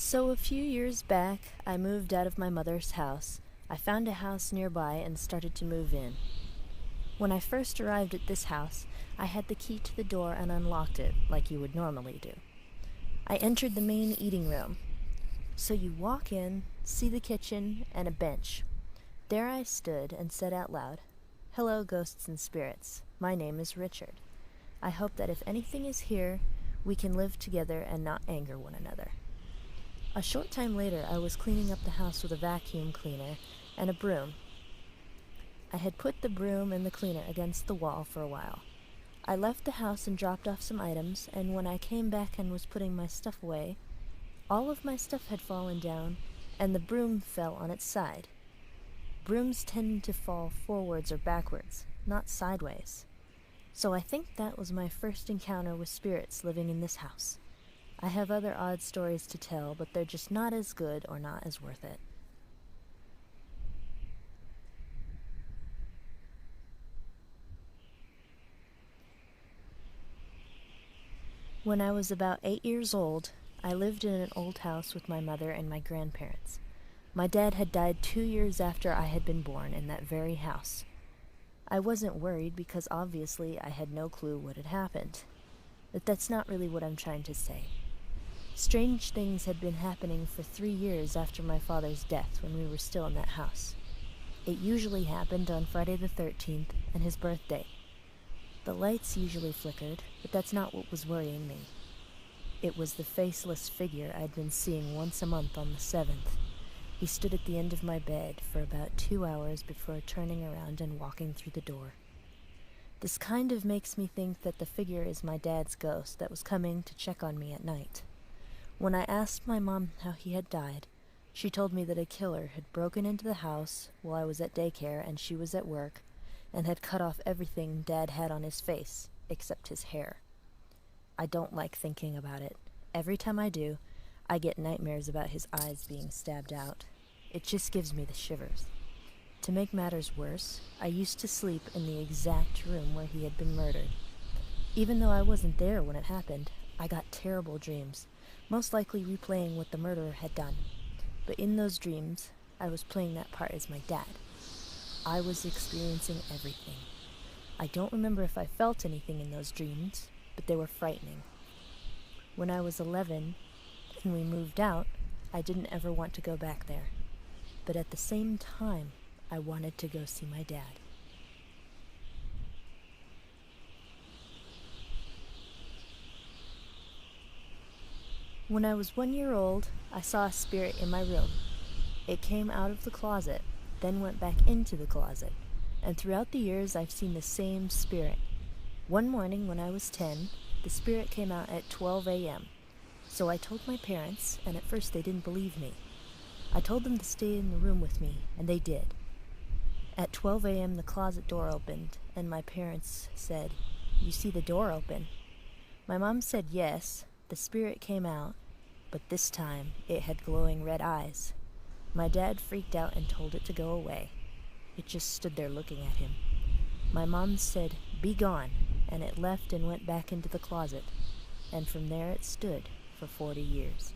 So a few years back, I moved out of my mother's house. I found a house nearby and started to move in. When I first arrived at this house, I had the key to the door and unlocked it, like you would normally do. I entered the main eating room. So you walk in, see the kitchen, and a bench. There I stood and said out loud, "Hello, ghosts and spirits. My name is Richard. I hope that if anything is here, we can live together and not anger one another." A short time later, I was cleaning up the house with a vacuum cleaner and a broom. I had put the broom and the cleaner against the wall for a while. I left the house and dropped off some items, and when I came back and was putting my stuff away, all of my stuff had fallen down, and the broom fell on its side. Brooms tend to fall forwards or backwards, not sideways. So I think that was my first encounter with spirits living in this house. I have other odd stories to tell, but they're just not as good or not as worth it. When I was about 8 years old, I lived in an old house with my mother and my grandparents. My dad had died 2 years after I had been born in that very house. I wasn't worried because obviously I had no clue what had happened. But that's not really what I'm trying to say. Strange things had been happening for 3 years after my father's death when we were still in that house. It usually happened on Friday the 13th and his birthday. The lights usually flickered, but that's not what was worrying me. It was the faceless figure I'd been seeing once a month on the 7th. He stood at the end of my bed for about 2 hours before turning around and walking through the door. This kind of makes me think that the figure is my dad's ghost that was coming to check on me at night. When I asked my mom how he had died, she told me that a killer had broken into the house while I was at daycare and she was at work, and had cut off everything Dad had on his face, except his hair. I don't like thinking about it. Every time I do, I get nightmares about his eyes being stabbed out. It just gives me the shivers. To make matters worse, I used to sleep in the exact room where he had been murdered. Even though I wasn't there when it happened, I got terrible dreams, most likely replaying what the murderer had done. But in those dreams, I was playing that part as my dad. I was experiencing everything. I don't remember if I felt anything in those dreams, but they were frightening. When I was 11, and we moved out, I didn't ever want to go back there. But at the same time, I wanted to go see my dad. When I was 1 year old, I saw a spirit in my room. It came out of the closet, then went back into the closet, and throughout the years I've seen the same spirit. One morning when I was 10, the spirit came out at 12 a.m. So I told my parents, and at first they didn't believe me. I told them to stay in the room with me, and they did. At 12 a.m. the closet door opened, and my parents said, "You see the door open?" My mom said yes. The spirit came out, but this time it had glowing red eyes. My dad freaked out and told it to go away. It just stood there looking at him. My mom said, "Be gone," and it left and went back into the closet, and from there it stood for 40 years.